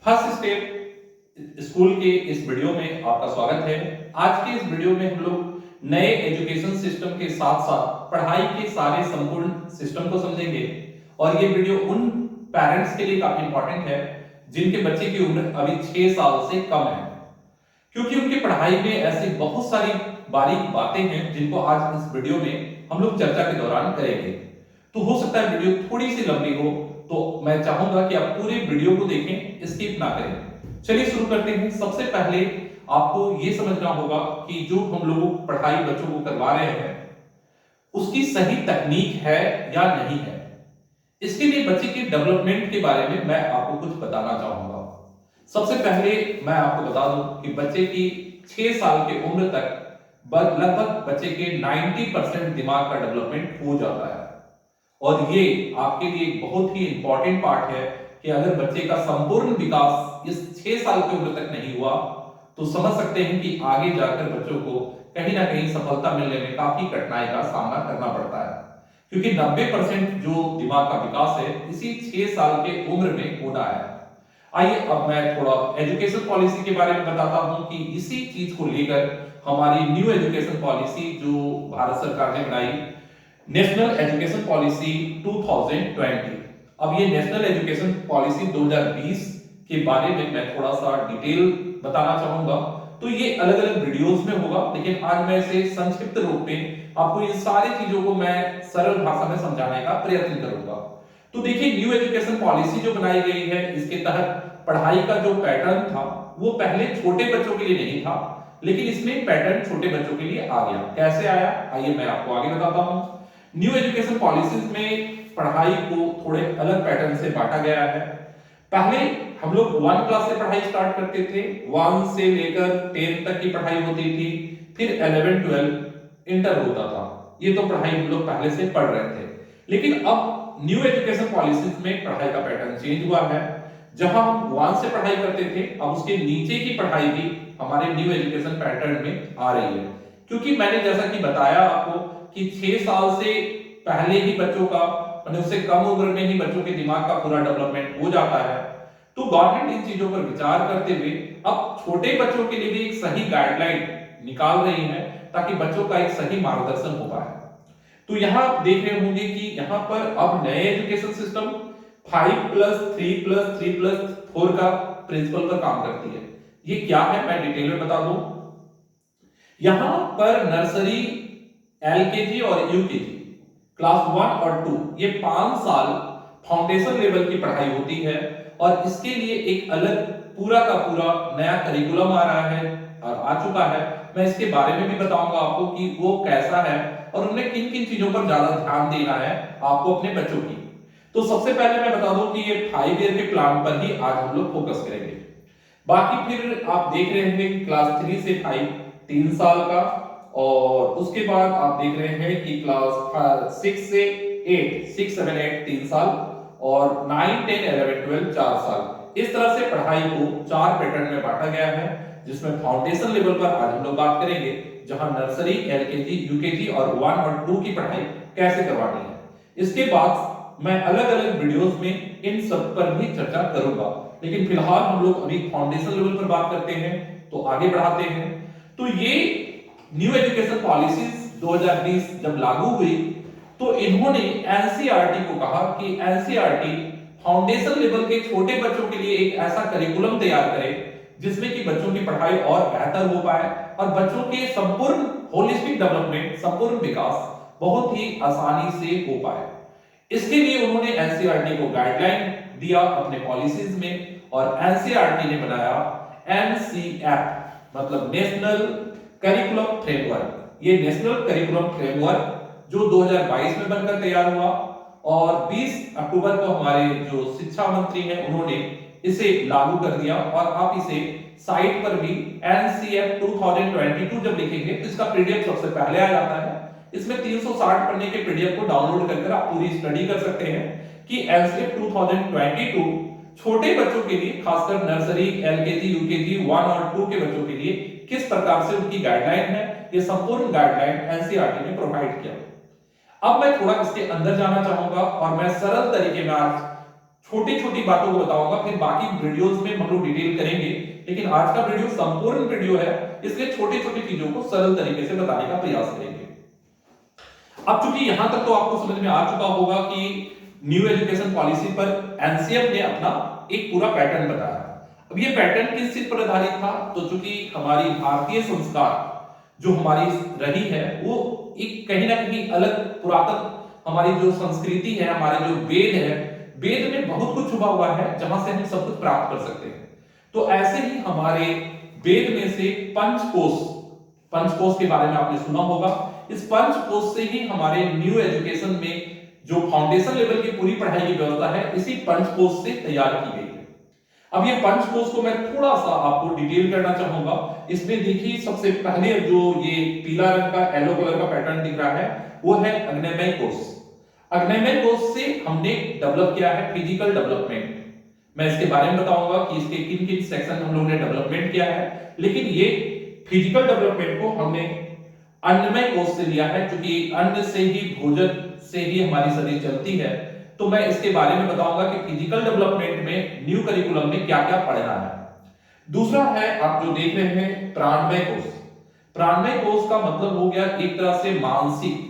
First step school के इस video में आपका स्वागत है। आज के इस वीडियो में हम लोग नए एजुकेशन सिस्टम के साथ साथ पढ़ाई के सारे संपूर्ण सिस्टम को समझेंगे और ये वीडियो उन पेरेंट्स के लिए काफी इंपॉर्टेंट है जिनके बच्चे की उम्र अभी 6 साल से कम है, क्योंकि उनकी पढ़ाई में ऐसी बहुत सारी बारीक बातें हैं जिनको आज इस वीडियो में हम लोग चर्चा के दौरान करेंगे। तो हो सकता है वीडियो थोड़ी सी लंबी हो, तो मैं चाहूंगा कि आप पूरे वीडियो को देखें, स्किप ना करें। चलिए शुरू करते हैं। सबसे पहले आपको यह समझना होगा कि जो हम लोग पढ़ाई बच्चों को करवा रहे हैं उसकी सही तकनीक है या नहीं है। इसके लिए बच्चे के डेवलपमेंट के बारे में मैं आपको कुछ बताना चाहूंगा। सबसे पहले मैं आपको बता दूं कि बच्चे की 6 साल की उम्र तक लगभग बच्चे के 90% दिमाग का डेवलपमेंट हो जाता है और ये आपके लिए एक बहुत ही इंपॉर्टेंट पार्ट है कि अगर बच्चे का संपूर्ण विकास इस 6 साल की उम्र तक नहीं हुआ तो समझ सकते हैं कि आगे जाकर बच्चों को कहीं ना कहीं सफलता मिलने में काफी कठिनाई का सामना करना पड़ता है, क्योंकि 90% जो दिमाग का विकास है इसी 6 साल के उम्र में होना है। आइए अब मैं थोड़ा एजुकेशन पॉलिसी के बारे में बताता हूं कि इसी चीज को लेकर हमारी न्यू एजुकेशन पॉलिसी जो भारत सरकार ने बनाई, नेशनल एजुकेशन पॉलिसी 2020। अब ये नेशनल एजुकेशन पॉलिसी 2020 के बारे में मैं थोड़ा सा डिटेल बताना चाहूंगा। तो ये अलग अलग वीडियोस में होगा, लेकिन आज मैं इसे संक्षिप्त रूप में आपको इन सारी चीजों को मैं सरल भाषा में समझाने का प्रयत्न करूंगा। तो देखिए, न्यू एजुकेशन पॉलिसी जो बनाई गई है इसके तहत पढ़ाई का जो पैटर्न था वो पहले छोटे बच्चों के लिए नहीं था, लेकिन इसमें पैटर्न छोटे बच्चों के लिए आ गया। कैसे आया, आइए मैं आपको आगे बताता हूं। न्यू एजुकेशन पॉलिसीज में पढ़ाई को थोड़े अलग पैटर्न से बांटा गया है। पहले हम लोग 1 क्लास से पढ़ाई स्टार्ट करते थे, 1 से लेकर 10 तक की पढ़ाई होती थी, फिर 11 12 इंटर होता था। ये तो पढ़ाई हम लोग पहले से पढ़ रहे थे, लेकिन अब न्यू एजुकेशन पॉलिसीज में पढ़ाई का पैटर्न चेंज हुआ है। जहां हम 1 से पढ़ाई करते थे, अब उसके नीचे की पढ़ाई भी हमारे न्यू एजुकेशन पैटर्न में आ रही है, क्योंकि मैंने जैसा कि बताया आपको कि 6 साल से पहले ही बच्चों का, मतलब उससे कम उम्र में ही बच्चों के दिमाग का पूरा डेवलपमेंट हो जाता है। तो गवर्नमेंट इन चीजों पर विचार करते हुए अब छोटे बच्चों के लिए भी एक सही गाइडलाइन निकाल रही है ताकि बच्चों का एक सही मार्गदर्शन हो पाए। तो यहां आप देख रहे होंगे कि यहां पर अब नए एजुकेशन सिस्टम 5+3+3+4 का प्रिंसिपल पर काम करती है। ये क्या है मैं डिटेल में बता दूं। यहां पर नर्सरी, एलकेजी और यूकेजी, क्लास 1 और 2, ये 5 साल फाउंडेशन लेवल की पढ़ाई होती है और इसके लिए एक अलग पूरा का पूरा नया करिकुलम आ रहा है और आ चुका है। मैं इसके बारे में भी बताऊंगा आपको कि वो कैसा है और उन्हें किन किन चीजों पर ज्यादा ध्यान देना है आपको अपने बच्चों की। तो सबसे पहले मैं बता दूं कि ये 5 ईयर के प्लान पर ही आज हम लोग फोकस करेंगे। बाकी फिर आप देख रहे हैं कि क्लास 3 से 5 3 साल का, और उसके बाद आप देख रहे हैं कि क्लास 6 से 8 6 7 8 3 साल और 9 10 11 12 4 साल। इस तरह से पढ़ाई को 4 पैटर्न में बांटा गया है, जिसमें फाउंडेशन लेवल पर आज हम लोग बात करेंगे, जहां नर्सरी, एलकेजी, यूकेजी और 1 और 2 की पढ़ाई कैसे करवानी है। इसके बाद मैं अलग अलग वीडियोस में इन सब पर भी चर्चा करूंगा, लेकिन फिलहाल हम लोग अभी फाउंडेशन लेवल पर बात करते हैं, तो आगे बढ़ाते हैं। तो ये न्यू एजुकेशन पॉलिसीज 2020 जब लागू हुई तो इन्होंने एनसीईआरटी को कहा कि एनसीईआरटी फाउंडेशन लेवल के छोटे बच्चों के लिए एक ऐसा करिकुलम तैयार करे जिसमें कि बच्चों की पढ़ाई और बेहतर हो पाए और बच्चों के संपूर्ण होलिस्टिक डेवलपमेंट, संपूर्ण विकास बहुत ही आसानी से हो पाए। इसके लिए उन्होंने एनसीईआरटी को गाइडलाइन दिया अपने पॉलिसीज में, और एनसीईआरटी ने बनाया एनसीएफ, मतलब नेशनल करिकुलम फ्रेमवर्क। ये नेशनल करिकुलम फ्रेमवर्क जो 2022 में बनकर तैयार हुआ और 20 अक्टूबर को हमारे जो शिक्षा मंत्री हैं उन्होंने इसे लागू कर दिया। और आप इसे साइट पर भी एनसीएफ 2022 जब लिखेंगे तो इसका पीडीएफ सबसे पहले आ जाता है। इसमें 360 पन्ने के पीडीएफ को डाउनलोड कर आप पूरी स्टडी कर सकते हैं कि एनसीएफ 2022 छोटे बच्चों के लिए, खासकर नर्सरी, एलकेजी, यूकेजी, 1 और 2 के बच्चों के लिए किस प्रकार से उनकी गाइडलाइन है, ये संपूर्ण गाइडलाइन एनसीईआरटी ने प्रोवाइड किया। अब मैं थोड़ा इसके अंदर जाना चाहूंगा और मैं सरल तरीके में आज छोटी छोटी बातों को बताऊंगा, फिर बाकी वीडियोस में हम लोग डिटेल करेंगे, लेकिन आज का वीडियो संपूर्ण वीडियो है, इसलिए छोटी छोटी चीजों को सरल तरीके से बताने का प्रयास करेंगे। अब चूंकि यहां तक तो आपको समझ में आ चुका होगा कि न्यू एजुकेशन पॉलिसी पर एनसीएफ ने अपना एक पूरा पैटर्न बताया। अब ये पैटर्न किस चीज पर आधारित था? तो चूंकि हमारी भारतीय संस्कार जो हमारी रही है वो एक कहीं ना कहीं अलग पुरातन हमारी जो संस्कृति है, हमारे जो वेद है, वेद में बहुत कुछ छुपा हुआ है जहां से हम सब कुछ प्राप्त कर सकते हैं। तो ऐसे ही हमारे वेद में से पंचकोश, पंचकोश के बारे में आपने सुना होगा। इस पंचकोश से ही हमारे न्यू एजुकेशन में जो फाउंडेशन लेवल की पूरी पढ़ाई की व्यवस्था है इसी पंचकोश से तैयार की गई है। अब ये पंचकोश को मैं थोड़ा सा आपको डिटेल करना चाहूंगा। इसमें देखिए सबसे पहले जो ये पीला रंग का येलो कलर का पैटर्न दिख रहा है वो है अग्निमय कोश। अग्निमय कोश से हमने डेवलप किया है फिजिकल डेवलपमेंट। मैं इसके बारे में बताऊंगा कि इसके किन किन सेक्शन हम लोगों ने डेवलपमेंट किया है, लेकिन ये फिजिकल डेवलपमेंट को हमने अन्नमय कोश से लिया है, क्योंकि अन्न से ही, भोजन से ही हमारी शरीर चलती है। तो मैं इसके बारे में बताऊंगा कि फिजिकल डेवलपमेंट में न्यू करिकुलम में क्या क्या पढ़ना है। दूसरा है आप जो देख रहे हैं प्राणमय कोश। प्राणमय कोश का मतलब हो गया एक तरह से मानसिक,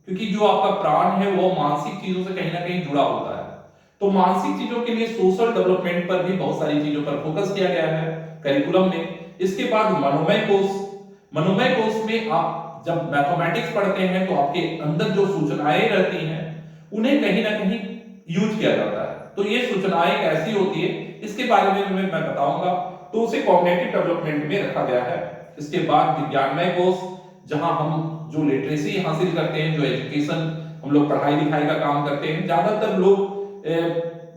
क्योंकि जो आपका प्राण है वो मानसिक चीजों से कहीं ना कहीं जुड़ा होता है। तो मानसिक चीजों के लिए सोशल डेवलपमेंट पर भी बहुत सारी चीजों पर फोकस किया गया है करिकुलम में। इसके बाद मनोमय कोश। मनोमय कोश में आप जब मैथमेटिक्स पढ़ते हैं तो आपके अंदर जो सूचनाएं रहती हैं उन्हें कहीं ना कहीं यूज किया जाता है। तो ये सूचनाएं कैसी होती है इसके बारे में मैं बताऊंगा। तो उसे कॉग्निटिव डेवलपमेंट में रखा गया है। इसके बाद विज्ञानमय कोश, जहां हम जो लिटरेसी हासिल करते हैं, जो एजुकेशन हम लोग पढ़ाई लिखाई का काम करते हैं। ज्यादातर लोग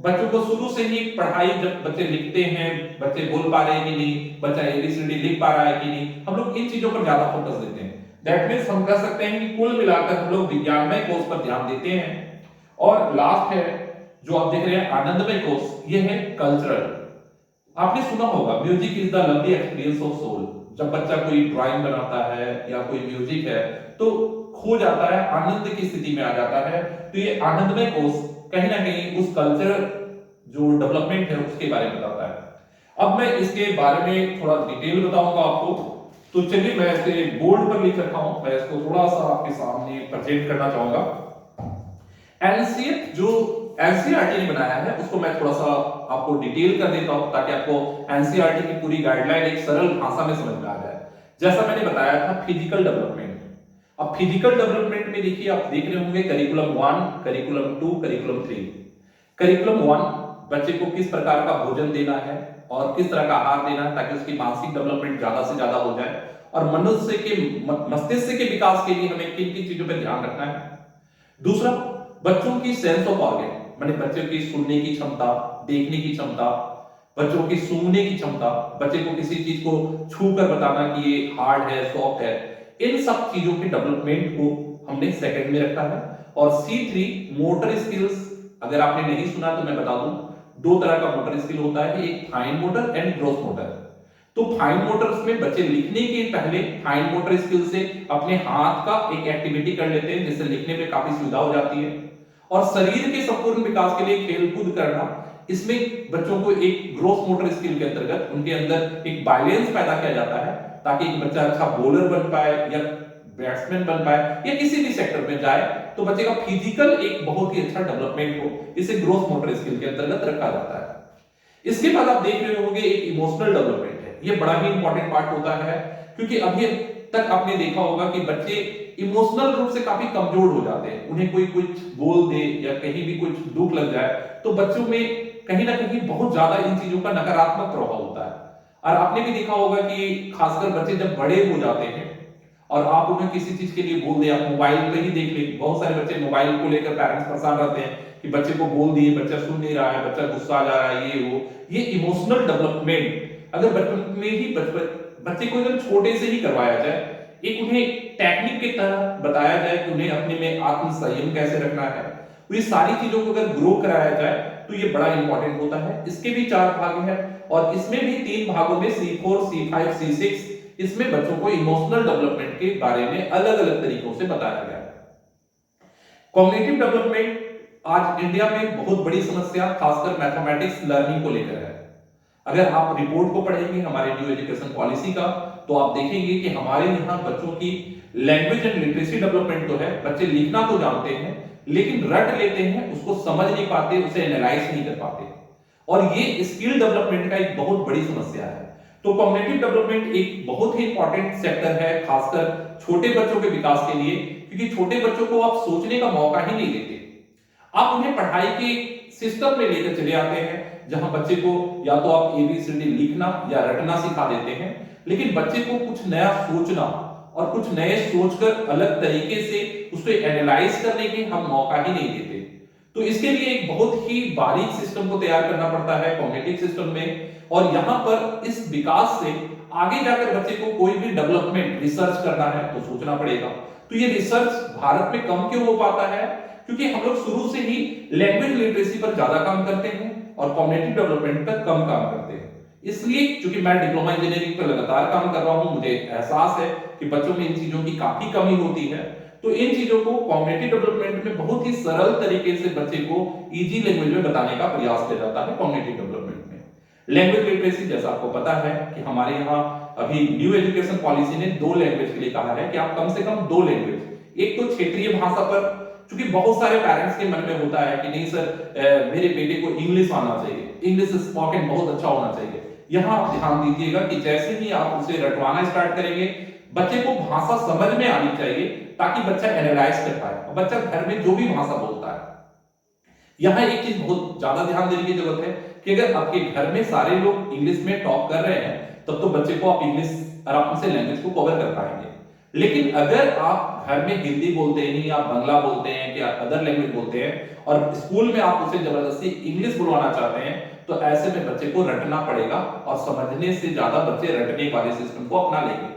बच्चों को शुरू से ही पढ़ाई, जब बच्चे लिखते हैं, बच्चे बोल पा रहे हैं कि नहीं, बच्चा एबीसीडी लिख पा रहा है कि नहीं, हम लोग इन चीजों पर ज्यादा फोकस देते हैं। दैट मींस हम कह सकते हैं कि कुल मिलाकर हम लोग विज्ञानमय कोश पर ध्यान देते हैं। और लास्ट है जो आप देख रहे हैं आनंदमय कोश, ये है कल्चरल। आपने सुना होगा music is the lovely experience of soul. जब बच्चा कोई ड्राइंग बनाता है या कोई म्यूजिक है तो खो जाता है, आनंद की स्थिति में आ जाता है। तो ये आनंदमय कोश कहीं ना कहीं उस कल्चरल जो डेवलपमेंट है उसके बारे में बताता है। अब मैं इसके बारे में थोड़ा डिटेल बताऊंगा आपको। तो चलिए मैं इसे बोर्ड पर लिख रखा हूं, मैं इसको थोड़ा सा आपके सामने प्रेजेंट करना चाहूंगा। एनसीएफ जो एनसीईआरटी ने बनाया है उसको मैं थोड़ा सा आपको डिटेल कर देता हूं ताकि आपको एनसीईआरटी की पूरी गाइडलाइन एक सरल भाषा में समझ में आ जाए। जैसा मैंने बताया था फिजिकल डेवलपमेंट। अब फिजिकल डेवलपमेंट में देखिए आप देख रहे होंगे करिकुलम 1, करिकुलम 2, करिकुलम 3। करिकुलम 1 बच्चे को किस प्रकार का भोजन देना है और किस तरह का आहार देना है ताकि उसकी मानसिक डेवलपमेंट ज्यादा से ज्यादा हो जाए, और मनुष्य के मस्तिष्क के विकास के लिए हमें किन किन चीजों पर ध्यान रखना है। दूसरा, बच्चों की सेंस ऑफ ऑर्गन, माने बच्चों की सुनने की क्षमता, देखने की क्षमता, बच्चों की सूंघने की क्षमता, बच्चे को किसी चीज को छू कर बताना कि ये हार्ड है, सॉफ्ट है, इन सब चीजों के डेवलपमेंट को हमने सेकंड में रखा है। और C3 मोटर स्किल्स, अगर आपने नहीं सुना तो मैं बता दूं, दो तरह का मोटर स्किल होता है, एक fine motor and gross motor. तो फाइन मोटर्स में बच्चे लिखने के पहले फाइन मोटर स्किल से अपने हाथ का एक एक्टिविटी कर लेते हैं जिससे लिखने में काफी सुविधा हो जाती है। और शरीर के संपूर्ण विकास के लिए खेलकूद करना, इसमें बच्चों को एक ग्रोस मोटर स्किल के अंतर्गत उनके अंदर एक बैलेंस पैदा किया जाता है ताकि एक बच्चा अच्छा बॉलर बन पाए या बैट्समैन बन पाए या किसी भी सेक्टर में जाए तो बच्चे का फिजिकल एक बहुत ही अच्छा डेवलपमेंट हो, इसे ग्रोस मोटर स्किल के अंतर्गत रखा जाता है। इसके बाद आप देख रहे होंगे एक इमोशनल डेवलपमेंट है। ये बड़ा ही इंपॉर्टेंट पार्ट होता है क्योंकि अभी तक आपने देखा होगा कि बच्चे इमोशनल रूप से काफी कमजोर हो जाते हैं। उन्हें कोई कुछ बोल दे या कहीं भी कुछ दुख लग जाए तो बच्चों में कहीं ना कहीं बहुत ज्यादा इन चीजों का नकारात्मक प्रभाव होता है। और आपने भी देखा होगा कि खासकर बच्चे जब बड़े हो जाते हैं और आप उन्हें किसी चीज के लिए बोल दे, आप मोबाइल पे ही देख ले, बहुत सारे बच्चे मोबाइल को लेकर पेरेंट्स परेशान रहते हैं कि बच्चे को बोल दिए, बच्चा सुन नहीं रहा है, बच्चा गुस्सा आ जा रहा है, ये वो। ये इमोशनल डेवलपमेंट अगर बचपन में ही बच्चे को एकदम छोटे से ही करवाया जाए, एक उन्हें टेक्निक की तरह बताया जाए कि उन्हें अपने में आत्म संयम कैसे रखना है, तो ये सारी चीजों को अगर ग्रो कराया जाए तो ये बड़ा इंपॉर्टेंट होता है। इसके भी 4 भाग हैं और इसमें भी 3 भागों में C4, C5, C6 इसमें बच्चों को इमोशनल डेवलपमेंट के बारे में अलग अलग तरीकों से बताया गया है। कॉग्निटिव डेवलपमेंट आज इंडिया में बहुत बड़ी समस्या खासकर मैथमेटिक्स लर्निंग को लेकर है। अगर आप रिपोर्ट को पढ़ेंगे हमारे न्यू एजुकेशन पॉलिसी का, तो आप देखेंगे कि हमारे यहाँ बच्चों की लैंग्वेज एंड लिटरेसी डेवलपमेंट तो है, बच्चे लिखना तो जानते हैं लेकिन रट लेते हैं, उसको समझ नहीं पाते, उसे एनालाइज नहीं कर पाते, और ये स्किल डेवलपमेंट का एक बहुत बड़ी समस्या है। तो कॉग्निटिव डेवलपमेंट एक बहुत ही इंपॉर्टेंट सेक्टर है खासकर छोटे बच्चों के विकास के लिए, क्योंकि छोटे बच्चों को आप सोचने का मौका ही नहीं देते। आप उन्हें पढ़ाई के सिस्टम में लेकर चले आते हैं जहां बच्चे को या तो आप एबीसीडी लिखना या रटना सिखा देते हैं, लेकिन बच्चे को कुछ नया सोचना और कुछ नए सोचकर अलग तरीके से उसको एनालाइज करने के हम मौका ही नहीं देते। तो इसके लिए एक बहुत ही बारीक सिस्टम को तैयार करना पड़ता है कॉग्निटिव सिस्टम में, और यहां पर इस विकास से आगे जाकर बच्चे को कोई भी डेवलपमेंट रिसर्च करना है तो सोचना पड़ेगा। तो ये रिसर्च भारत में कम क्यों हो पाता है? क्योंकि हम लोग शुरू से ही लैंग्वेज लिटरेसी पर ज्यादा काम करते हैं और कॉग्निटिव डेवलपमेंट पर कम काम करते हैं। इसलिए क्योंकि मैं डिप्लोमा इंजीनियरिंग पर लगातार काम कर रहा हूं, मुझे एहसास है कि बच्चों में इन चीजों की काफी कमी होती है। तो इन चीजों को कॉग्निटिव डेवलपमेंट में बहुत ही सरल तरीके से बच्चे को इजी लैंग्वेज में बताने का प्रयास किया जाता है कॉग्निटिव डेवलपमेंट में। लैंग्वेज लिटरेसी जैसा आपको पता है कि हमारे यहाँ अभी न्यू एजुकेशन पॉलिसी ने 2 लैंग्वेज के लिए कहा है कि आप कम से कम 2 लैंग्वेज, एक तो क्षेत्रीय भाषा पर, क्योंकि बहुत सारे पेरेंट्स के मन में होता है कि नहीं सर मेरे बेटे को इंग्लिश आना चाहिए, इंग्लिश स्पोकन बहुत अच्छा होना चाहिए। यहां आप ध्यान दीजिएगा कि जैसे ही आप उसे रटवाना स्टार्ट करेंगे, बच्चे को भाषा समझ में आनी चाहिए ताकि बच्चा एनालाइज कर पाए और बच्चा घर में जो भी भाषा बोलता है। यहां एक चीज बहुत ज्यादा ध्यान देने की जरूरत है कि अगर आपके घर में सारे लोग इंग्लिश में टॉक कर रहे हैं तब तो बच्चे को आप इंग्लिश आराम से लैंग्वेज को कवर कर पाएंगे। लेकिन अगर आप घर में हिंदी बोलते हैं या बांग्ला बोलते हैं या अदर लैंग्वेज बोलते हैं और स्कूल में आप उसे जबरदस्ती इंग्लिश बुलवाना चाहते हैं, तो ऐसे में बच्चे को रटना पड़ेगा और समझने से ज्यादा बच्चे रटने वाले सिस्टम को अपना लेंगे।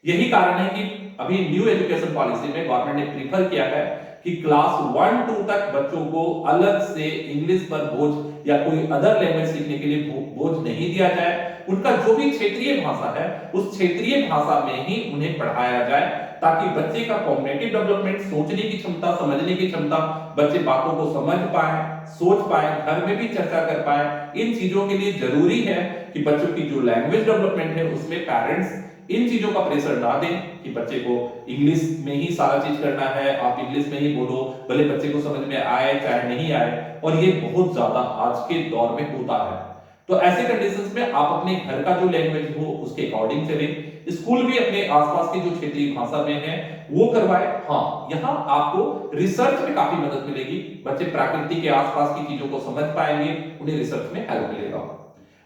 यही कारण है कि अभी न्यू एजुकेशन पॉलिसी में गवर्नमेंट ने प्रीफर किया है कि क्लास 1-2 तक बच्चों को अलग से इंग्लिश पर बोझ या कोई अदर लैंग्वेज सीखने के लिए बोझ नहीं दिया जाए। उनका जो भी क्षेत्रीय भाषा है उस क्षेत्रीय भाषा में ही उन्हें पढ़ाया जाए ताकि बच्चे का कॉग्निटिव डेवलपमेंट, सोचने की क्षमता, समझने की क्षमता, बच्चे बातों को समझ पाए, सोच पाए, घर में भी चर्चा कर पाए। इन चीजों के लिए जरूरी है कि बच्चों की जो लैंग्वेज डेवलपमेंट है उसमें पेरेंट्स इन चीजों का प्रेशर ना दें कि बच्चे को इंग्लिश में ही सारा चीज करना है, आप इंग्लिश में ही बोलो, भले बच्चे को समझ में आए चाहे नहीं आए। और ये बहुत ज्यादा आज के दौर में होता है। तो ऐसे कंडीशंस में आप अपने घर का जो लैंग्वेज हो उसके अकॉर्डिंग चलें। स्कूल भी अपने आसपास की जो क्षेत्रीय भाषा में है वो करवाए। हाँ, यहाँ आपको रिसर्च में काफी मदद मिलेगी, बच्चे प्रकृति के आसपास की चीजों को समझ पाएंगे, उन्हें रिसर्च में हेल्प मिलेगा।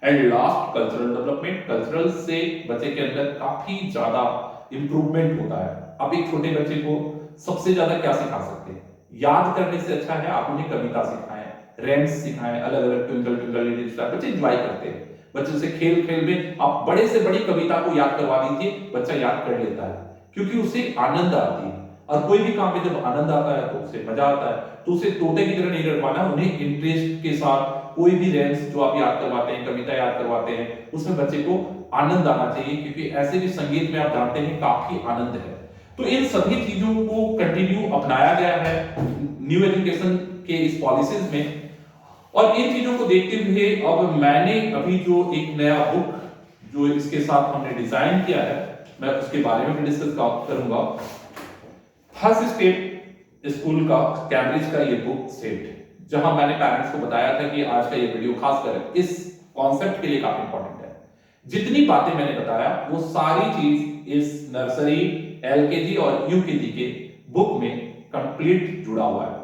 And last, cultural development. Cultural से बच्चे के अंदर काफी ज्यादा इंप्रूवमेंट होता है। आप एक छोटे बच्चे को सबसे ज्यादा क्या सिखा सकते हैं? याद करने से अच्छा है आप उन्हें कविता सिखाएं, रैम्स सिखाएं, अलग अलग ट्विंकल ट्विंकल लिटिल स्टार, बच्चे एंजॉय करते हैं। बच्चे से खेल खेल में आप बड़े से बड़ी कविता को याद करवा दीजिए, बच्चा याद कर लेता है क्योंकि उसे आनंद आती है। और कोई भी काम में जब आनंद आता है तो उसे मजा आता है। तो उसे तोते की तरह नहीं रटवाना, उन्हें इंटरेस्ट के साथ कोई भी रैम्स जो आप याद करवाते हैं, कविता याद करवाते हैं, उसमें बच्चे को आनंद आना चाहिए, क्योंकि ऐसे भी संगीत में आप जानते हैं काफी आनंद है। तो इन सभी चीजों को कंटिन्यू अपनाया गया है न्यू एजुकेशन के इस पॉलिसीज में। और इन चीजों को देखते हुए अब मैंने अभी जो एक नया बुक जो इसके साथ हमने डिजाइन किया है, मैं उसके बारे में भी डिस्कस करूंगा। फर्स्ट स्टेप स्कूल का, कैम्ब्रिज का ये बुक सेट, जहां मैंने पेरेंट्स को बताया था कि आज का ये वीडियो खासकर इस कॉन्सेप्ट के लिए काफी इंपॉर्टेंट है। जितनी बातें मैंने बताया वो सारी चीज इस नर्सरी, एलकेजी और यूकेजी के बुक में कंप्लीट जुड़ा हुआ है।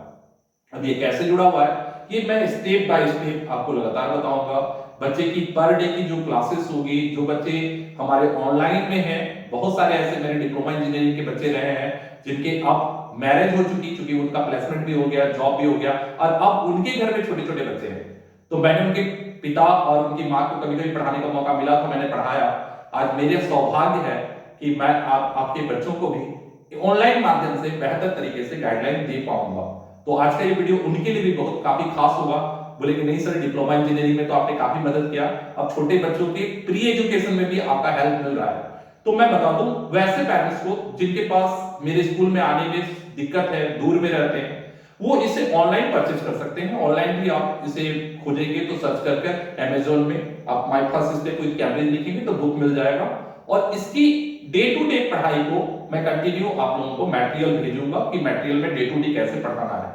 अब ये कैसे जुड़ा हुआ है ये मैं स्टेप बाय स्टेप आपको लगातार बताऊंगा। बच्चे की पर डे की जो क्लासेस होगी, जो बच्चे हमारे ऑनलाइन में हैं, बहुत सारे ऐसे मेरे डिप्लोमा इंजीनियरिंग के बच्चे रहे हैं जिनके अब मैरिज हो चुकी, क्योंकि उनका प्लेसमेंट भी हो गया, जॉब भी हो गया, और अब उनके घर में छोटे छोटे बच्चे हैं। तो मैंने उनके पिता और उनकी माँ को कभी कभी पढ़ाने का मौका मिला तो मैंने पढ़ाया। आज मेरे सौभाग्य है कि मैं आपके बच्चों को भी ऑनलाइन माध्यम से बेहतर तरीके से गाइडलाइन दे पाऊंगा। तो आज का ये वीडियो उनके लिए भी बहुत काफी खास होगा। बोले कि नहीं सर, डिप्लोमा इंजीनियरिंग में तो आपने काफी मदद किया, अब छोटे बच्चों के प्री एजुकेशन में भी आपका हेल्प मिल रहा है। तो मैं बता दूं वैसे पेरेंट्स को जिनके पास मेरे स्कूल में आने में दिक्कत है, दूर में रहते हैं, वो इसे ऑनलाइन परचेज कर सकते हैं। ऑनलाइन भी आप इसे खोजेंगे तो सर्च करके अमेज़न में आप my first step with Cambridge लिखेंगे तो बुक मिल जाएगा। और इसकी डे टू डे पढ़ाई को मैं कंटिन्यू आप लोगों को मटेरियल भेजूंगा कि मटेरियल में डे टू डे कैसे पढ़ाना है।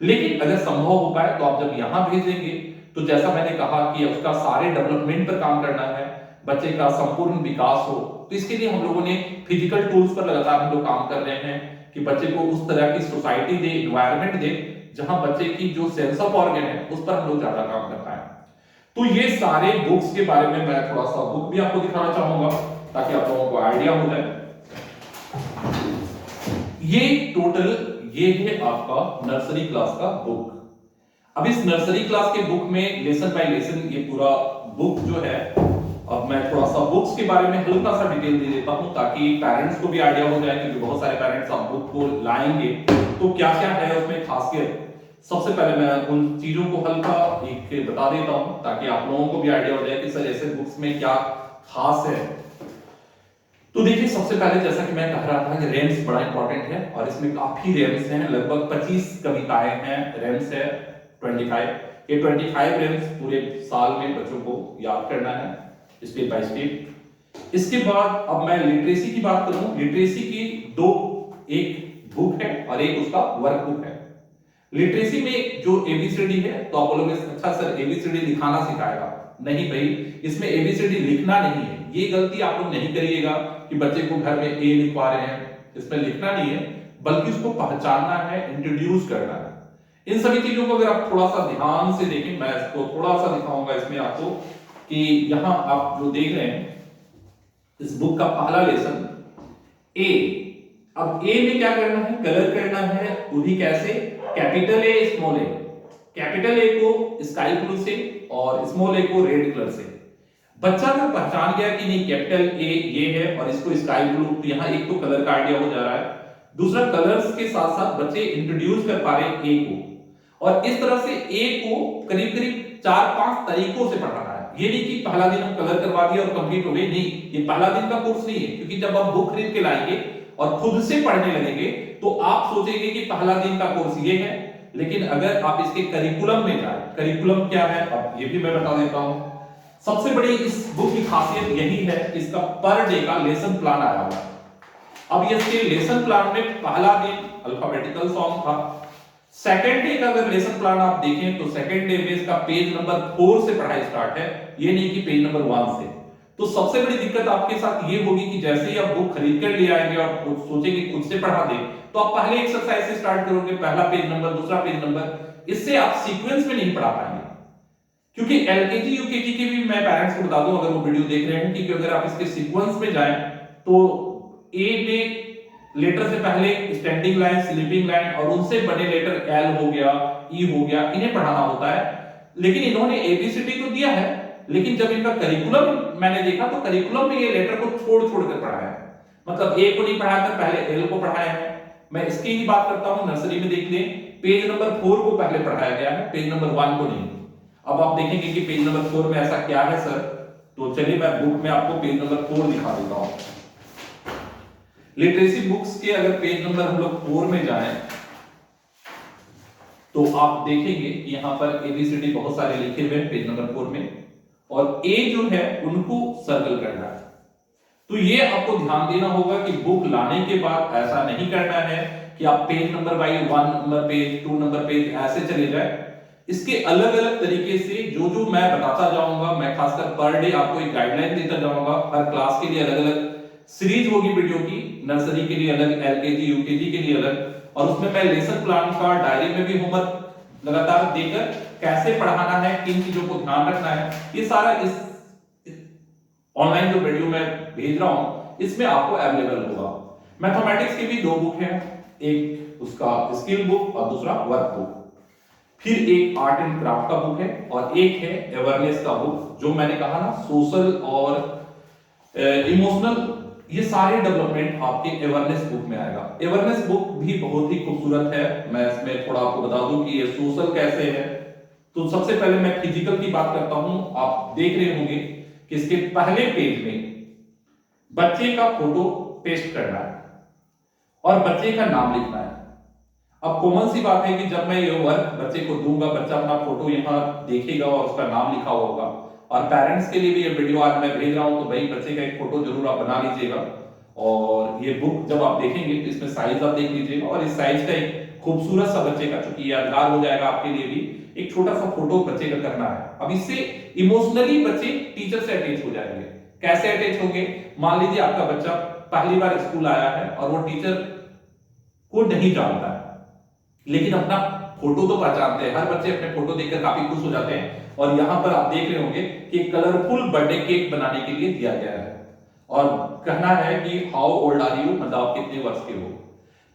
लेकिन अगर संभव हो पाए तो आप जब यहां भेजेंगे तो जैसा मैंने कहा कि उसका सारे डेवलपमेंट पर काम करना है, बच्चे का संपूर्ण विकास हो, तो इसके लिए हम लोगों ने फिजिकल टूल्स पर लगातार हम लोग काम कर रहे हैं कि बच्चे को उस तरह की सोसाइटी दे, एनवायरनमेंट दे जहां बच्चे की जो सेंस ऑफ ऑर्गन है उस पर हम लोग ज्यादा काम कर पाए। तो ये सारे बुक्स के बारे में मैं थोड़ा सा बुक भी आपको दिखाना चाहूंगा ताकि आप लोगों को आइडिया हो जाए। ये टोटल ये है आपका नर्सरी क्लास का बुक। अब इस नर्सरी क्लास के बुक में लेसन बाय लेसन ये पूरा बुक जो है, अब मैं थोड़ा सा बुक्स के बारे में हल्का सा डिटेल दे देता हूं ताकि पेरेंट्स को भी आइडिया हो जाए, क्योंकि बहुत सारे पेरेंट्स आप बुक को लाएंगे तो क्या क्या है उसमें खासियत। सबसे पहले मैं उन चीजों को हल्का एक बता देता हूं ताकि आप लोगों को भी आइडिया हो जाए कि सर ऐसे बुक्स में क्या खास है। तो देखिए, सबसे पहले जैसा कि मैं कह रहा था कि रेम्स बड़ा इंपॉर्टेंट है और इसमें काफी रेम्स हैं, लगभग 25 कविताएं हैं, रेम्स है 25। ये 25 रेम्स पूरे साल में बच्चों को याद करना है स्टेप बाय स्टेप। इसके बाद अब मैं लिटरेसी की बात करूं, लिटरेसी की दो, एक बुक है और एक उसका वर्क बुक है। लिटरेसी में जो एबीसीडी है तो आप बोलोगे अच्छा सर एबीसीडी लिखाना सिखाएगा, नहीं भाई, इसमें एबीसीडी लिखना नहीं है। ये गलती आप लोग नहीं करिएगा कि बच्चे को घर में ए लिखवा रहे हैं, इसमें लिखना नहीं है बल्कि उसको पहचानना है, इंट्रोड्यूस करना है। इन सभी चीजों को अगर आप थोड़ा सा ध्यान से देखें, मैं इसको थोड़ा सा दिखाऊंगा इसमें आपको कि यहां आप जो देख रहे हैं इस बुक का पहला लेसन ए। अब ए में क्या करना है, कलर करना है, वो भी कैसे, capital A small A. Capital A को स्काई ब्लू से और स्मॉल ए को रेड कलर से। बच्चा अगर पहचान गया कि नहीं कैपिटल ए ये है और इसको स्काई ब्लू, तो यहां एक तो कलर का आइडिया हो जा रहा है, दूसरा कलर्स के साथ साथ बच्चे इंट्रोड्यूस कर पा रहे हैं ए को। और इस तरह से ए को करीब करीब 4-5 तरीकों से पढ़ाना है। ये नहीं कि पहला दिन हम कलर करवा दिया और कंप्लीट हो गई, नहीं, ये पहला दिन का कोर्स नहीं है। क्योंकि जब आप बुक खरीद के लाएंगे और खुद से पढ़ने लगेंगे तो आप सोचेंगे कि पहला दिन का कोर्स ये है, लेकिन अगर आप इसके करिकुलम में जाए, करिकुलम क्या है अब ये भी मैं बता देता हूं। सबसे बड़ी इस बुक की खासियत यही है कि इसका पर डे का लेसन प्लान आया हुआ है। अब इसके लेसन प्लान में पहला दिन अल्फाबेटिकल सॉन्ग था। सेकंड डे का अगर लेसन प्लान आप देखें तो सेकंड डे में इसका पेज नंबर 4 से पढ़ाई स्टार्ट है, ये नहीं कि पेज नंबर 1 से। तो सबसे बड़ी दिक्कत आपके साथ ये होगी कि जैसे ही आप बुक खरीद कर ले आएंगे और सोचेंगे खुद से पढ़ा दे, तो आप पहले एक्सरसाइज से स्टार्ट करोगे, पहला पेज नंबर, दूसरा पेज नंबर, इससे आप सीक्वेंस में नहीं पढ़ा पाएंगे। क्योंकि एलकेजी यूकेजी के भी मैं पेरेंट्स को बता दूं अगर वो वीडियो देख रहे हैं कि अगर आप इसके सीक्वेंस में जाएं तो ए में लेटर से पहले स्टैंडिंग लाइन, स्लीपिंग लाइन और उनसे बड़े लेटर एल हो गया, ई हो गया, इन्हें पढ़ाना होता है। लेकिन इन्होंने एबीसीडी तो दिया है, लेकिन जब इनका करिकुलम मैंने देखा तो करिकुलम में ये लेटर को छोड़ छोड़ कर पढ़ाया है। मतलब ए को नहीं पढ़ाकर पहले एल को पढ़ाया है। मैं इसकी ही बात करता हूं, नर्सरी में देख लें, पेज नंबर 4 को पहले पढ़ाया गया है, पेज नंबर 1 को नहीं। अब आप देखेंगे कि पेज नंबर 4 में ऐसा क्या है सर, तो चलिए मैं बुक में आपको पेज नंबर 4 दिखा देता हूं। लिटरेसी बुक्स के अगर पेज नंबर हम लोग 4 में जाएं तो आप देखेंगे कि यहां पर एबीसीडी बहुत सारे लिखे हुए हैं पेज नंबर 4 में, और ए जो है उनको सर्कल करना है। तो ये आपको ध्यान देना होगा कि बुक लाने के बाद ऐसा नहीं करना है कि आप page number by 1 number page, 2 number page ऐसे चले जाए। इसके अलग अलग तरीके से जो जो मैं बताता जाऊंगा, मैं खासकर पर डे आपको एक गाइडलाइन देता जाऊंगा। हर क्लास के लिए अलग अलग सीरीज होगी वीडियो की, नर्सरी के लिए अलग, एलकेजी यूकेजी के लिए अलग, और उसमें मैं लेसन प्लान का डायरी में भी होमवर्क लगातार देकर कैसे पढ़ाना है, किन चीजों को ध्यान रखना है, ये सारा इस ऑनलाइन जो वीडियो मैं भेज रहा हूं इसमें आपको अवेलेबल होगा। मैथमेटिक्स की भी 2 बुक हैं, एक उसका स्किल बुक और दूसरा वर्क बुक। फिर एक आर्ट एंड क्राफ्ट का बुक है और एक है अवेयरनेस का बुक, जो मैंने कहा ना सोशल और इमोशनल, ये सारे डेवलपमेंट आपके अवेयरनेस बुक में आएगा। अवेयरनेस बुक भी बहुत ही खूबसूरत है। मैं इसमें थोड़ा आपको बता दूं कि ये सोशल कैसे है। तो सबसे पहले मैं फिजिकल की बात करता हूं। आप देख रहे होंगे कि इसके पहले पेज में बच्चे का फोटो पेस्ट करना है और बच्चे का नाम लिखना है। अब कॉमन सी बात है कि जब मैं ये वर्क बच्चे को दूंगा, बच्चा अपना फोटो यहाँ देखेगा और उसका नाम लिखा होगा, और पेरेंट्स के लिए भी ये वीडियो आज मैं भेज रहा हूं, तो भाई बच्चे का एक फोटो जरूर आप बना लीजिएगा। और ये बुक जब आप देखेंगे तो इसमें साइज आप देख लीजिएगा, और इस साइज का एक खूबसूरत सा बच्चे का, चूंकि यादगार हो जाएगा आपके लिए भी, एक छोटा सा फोटो बच्चे का करना है। अब इससे इमोशनली बच्चे टीचर से अटैच हो जाएंगे। कैसे अटैच होंगे? मान लीजिए आपका बच्चा पहली बार स्कूल आया है और वो टीचर को नहीं जानता है, लेकिन अपना फोटो तो पहचानते हैं। हर बच्चे अपने फोटो देखकर काफी खुश हो जाते हैं। और यहां पर आप देख रहे होंगे कि कलरफुल बर्थडे केक बनाने के लिए दिया गया है, और कहना है कि हाउ ओल्ड आर यू, मतलब आप कितने वर्ष के हो।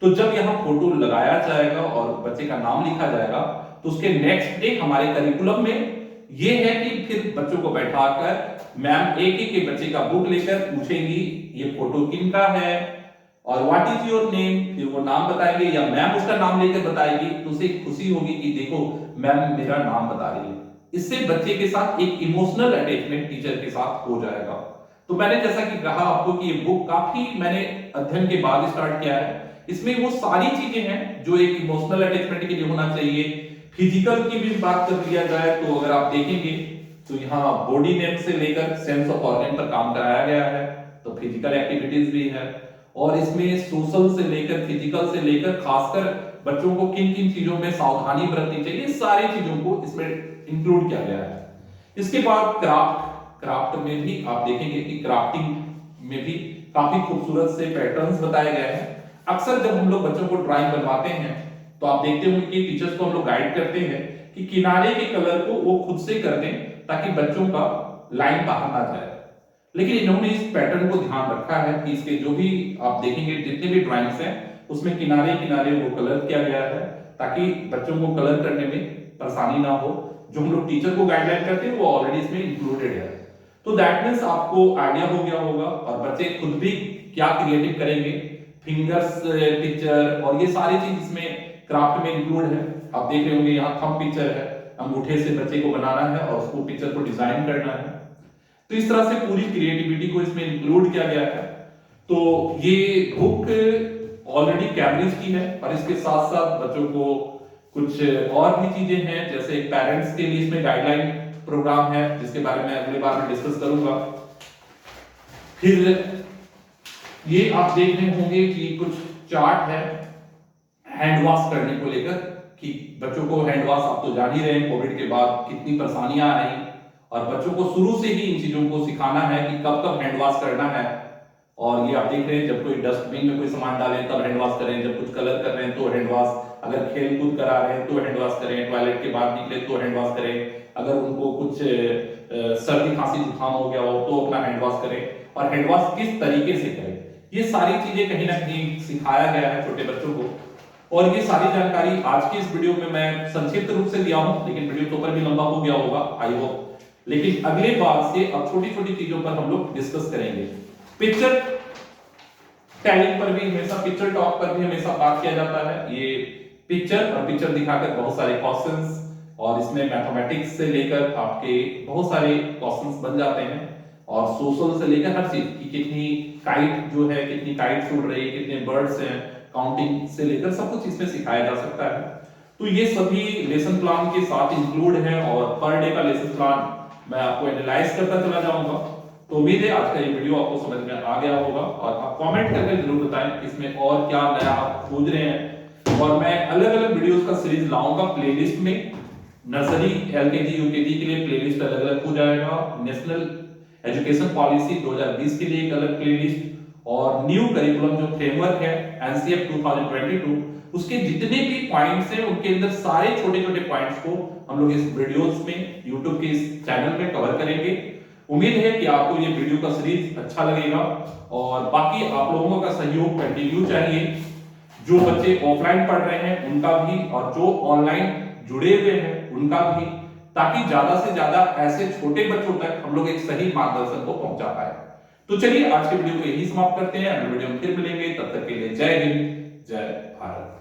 तो जब यहाँ फोटो लगाया जाएगा और बच्चे का नाम लिखा जाएगा, तो उसके नेक्स्ट डे हमारे करिकुलम में ये है कि फिर बच्चों को बैठाकर मैम एक एक के बच्चे का बुक लेकर पूछेंगी ये फोटो किनका है और व्हाट इज योर नेम, फिर वो नाम बताएंगे या मैम उसका नाम लेकर बताएगी, तो उसे खुशी होगी कि देखो मैम मेरा नाम बता रही है। इससे बच्चे के साथ एक इमोशनल अटैचमेंट टीचर के साथ हो जाएगा। तो मैंने जैसा कि कहा आपको कि ये बुक काफी मैंने अध्ययन के बाद स्टार्ट किया है। इसमें वो सारी चीजें हैं जो एक इमोशनल अटैचमेंट के लिए होना चाहिए। फिजिकल की भी बात कर लिया जाए तो अगर आप देखेंगे तो यहाँ बॉडी नेम से लेकर सेंस ऑफ ऑर्गन पर काम कराया गया है, तो फिजिकल एक्टिविटीज भी है। और इसमें सोशल से लेकर फिजिकल से लेकर खासकर बच्चों को किन किन चीजों में सावधानी बरतनी चाहिए, सारी चीजों को इसमें इंक्लूड किया गया है। इसके बाद क्राफ्ट में भी आप देखेंगे कि क्राफ्टिंग में भी काफी खूबसूरत से पैटर्न्स बताए गए हैं। अक्सर जब हम लोग बच्चों को ड्राइंग बनवाते हैं तो आप देखते होंगे कि टीचर्स को हम लोग गाइड करते हैं कि किनारे के कलर को वो खुद से कर दें ताकि बच्चों का लाइन बाहर ना जाए। लेकिन इन्होंने इस पैटर्न को ध्यान रखा है कि इसके जो भी आप देखेंगे जितने भी ड्राइंग्स हैं उसमें किनारे किनारे वो कलर किया गया है ताकि बच्चों को कलर करने में परेशानी ना हो। जो हम लोग टीचर को गाइडलाइन करते हैं वो ऑलरेडी इसमें इंक्लूडेड है। तो दैट मींस आपको आइडिया हो गया होगा और बच्चे खुद भी क्या क्रिएटिव करेंगे, फिंगर्स पिक्चर और ये सारी चीज इसमें क्राफ्ट में इंक्लूड है। आप देख रहे होंगे यहाँ थंब पिक्चर है, अंगूठे से बच्चे को बनाना है और उसको पिक्चर को डिजाइन करना है। तो इस तरह से पूरी क्रिएटिविटी को इसमें इंक्लूड किया गया है। तो ये बुक ऑलरेडी कैम्ब्रिज की है और इसके साथ साथ बच्चों को कुछ और भी चीजें हैं, जैसे पेरेंट्स के लिए इसमें गाइडलाइन प्रोग्राम है जिसके बारे में अगले बार में डिस्कस करूंगा। फिर ये आप देख रहे होंगे कि कुछ चार्ट है हैंड वॉश करने को लेकर कि बच्चों को हैंड वॉश, आप तो जान ही रहे हैं कोविड के बाद कितनी परेशानियां आ रही, और बच्चों को शुरू से ही इन चीजों को सिखाना है कि कब कब हैंड वॉश करना है। और ये आप देख रहे हैं जब कोई डस्टबिन में कोई सामान डालें तब हैंड वॉश करें, जब कुछ कलर कर रहे हैं तो हैंड वॉश, अगर खेल कूद करा रहे हैं तो हैंड वॉश करें, टॉयलेट के बाद निकले तो हैंड वॉश करें, अगर उनको कुछ सर्दी खांसी जुकाम हो गया हो तो अपना हैंड वॉश करें, और हैंड वॉश किस तरीके से करें। ये सारी चीजें कहीं ना कहीं सिखाया गया है छोटे बच्चों को। और ये सारी जानकारी आज की इस वीडियो में मैं संक्षिप्त रूप से दिया हूं, लेकिन वीडियो तो ऊपर भी लंबा हो गया होगा आई होप। लेकिन अगले बार से अब छोटी छोटी चीजों पर हम लोग डिस्कस करेंगे। पिक्चर टेलिंग पर भी हमेशा, पिक्चर टॉक पर भी हमेशा बात किया जाता है। ये पिक्चर और पिक्चर दिखाकर बहुत सारे क्वेश्चंस, और इसमें मैथमेटिक्स से लेकर आपके बहुत सारे क्वेश्चंस बन जाते हैं, और सोशल से लेकर हर चीज की कितनी काइट जो है, कितनी काइट उड़ रही है, कितने बर्ड्स हैं, काउंटिंग से लेकर सब कुछ इसमें सिखाया जा सकता है। तो ये सभी लेसन प्लान के साथ इंक्लूड है, और पर डे का लेसन प्लान मैं आपको एनालाइज करता चला जाऊंगा। तो उम्मीद है आज का ये वीडियो आपको समझ में आ गया होगा, और आप कमेंट करके जरूर बताएं कि इसमें और क्या नया आप खोज रहे हैं। और मैं अलग अलग वीडियोस का सीरीज लाऊंगा प्लेलिस्ट में। नर्सरी एलकेजी यूकेजी के लिए प्लेलिस्ट अलग अलग हो जाएगा, नेशनल एजुकेशन पॉलिसी 2020 के लिए एक अलग प्लेलिस्ट, और न्यू करिकुलम जो फ्रेमवर्क है एनसीएफ 2022 उसके जितने भी पॉइंट्स हैं उनके अंदर सारे छोटे छोटे पॉइंट्स को हम लोग इस वीडियोस में यूट्यूब के इस चैनल पे कवर करेंगे। उम्मीद है कि आपको ये वीडियो का सीरीज अच्छा लगेगा, और बाकी आप लोगों का सहयोग कंटिन्यू चाहिए। जो बच्चे ऑफलाइन पढ़ रहे हैं उनका भी, और जो ऑनलाइन जुड़े हुए हैं उनका भी, ताकि ज्यादा से ज्यादा ऐसे छोटे बच्चों तक हम लोग एक सही मार्गदर्शन को पहुंचा पाए। तो चलिए आज के वीडियो को यही समाप्त करते हैं, अगले वीडियो में फिर मिलेंगे, तब तक के लिए जय हिंद जय भारत।